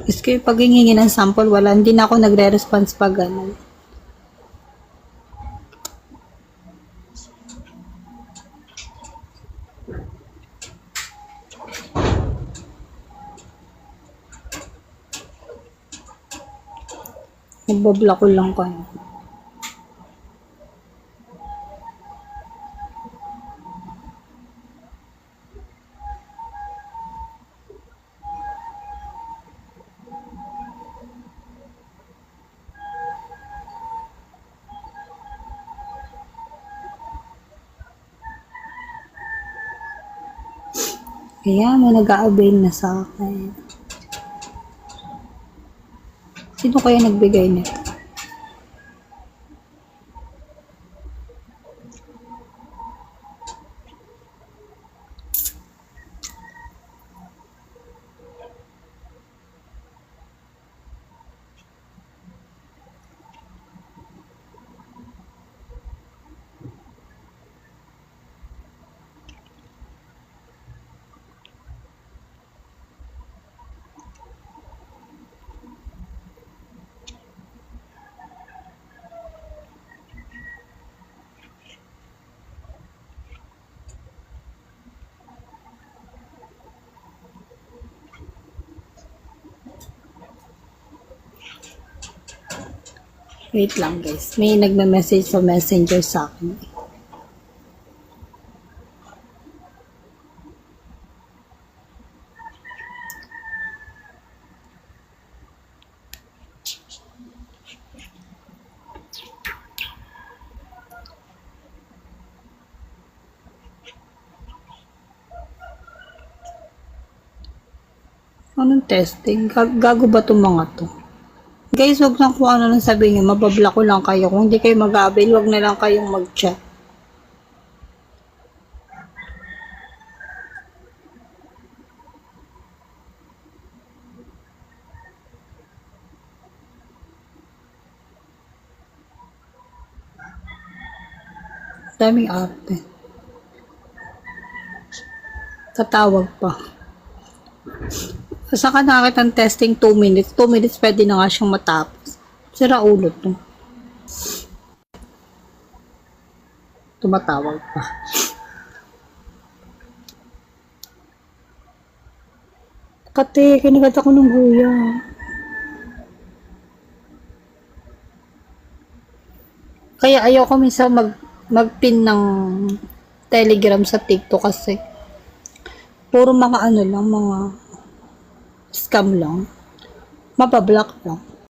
Kasi pag hihingi ng sample, wala. Hindi na ako nagre-response pag gano'n. Nagbablock ko lang kayo. Kaya may nag-a-avail na sa akin. Sino kaya nagbigay nito? Wait lang guys. May nagme-message sa messenger sa akin. Anong testing? Gago ba itong mga to? Guys, wag lang kung ano lang sabihin nyo. Mabablock ko lang kayo. Kung hindi kayo mag-avail, wag na lang kayong mag-chat. Daming arte. Tatawag pa. Saan ka nakakita ng testing 2 minutes? 2 minutes pwede na nga siyang matapos. Sira ulo to. Tumatawag pa. Kate, kinikat ako ng huya. Kaya ayoko minsan mag-pin ng Telegram sa TikTok kasi puro mga ano lang, mga scam lang. Mapablock lang.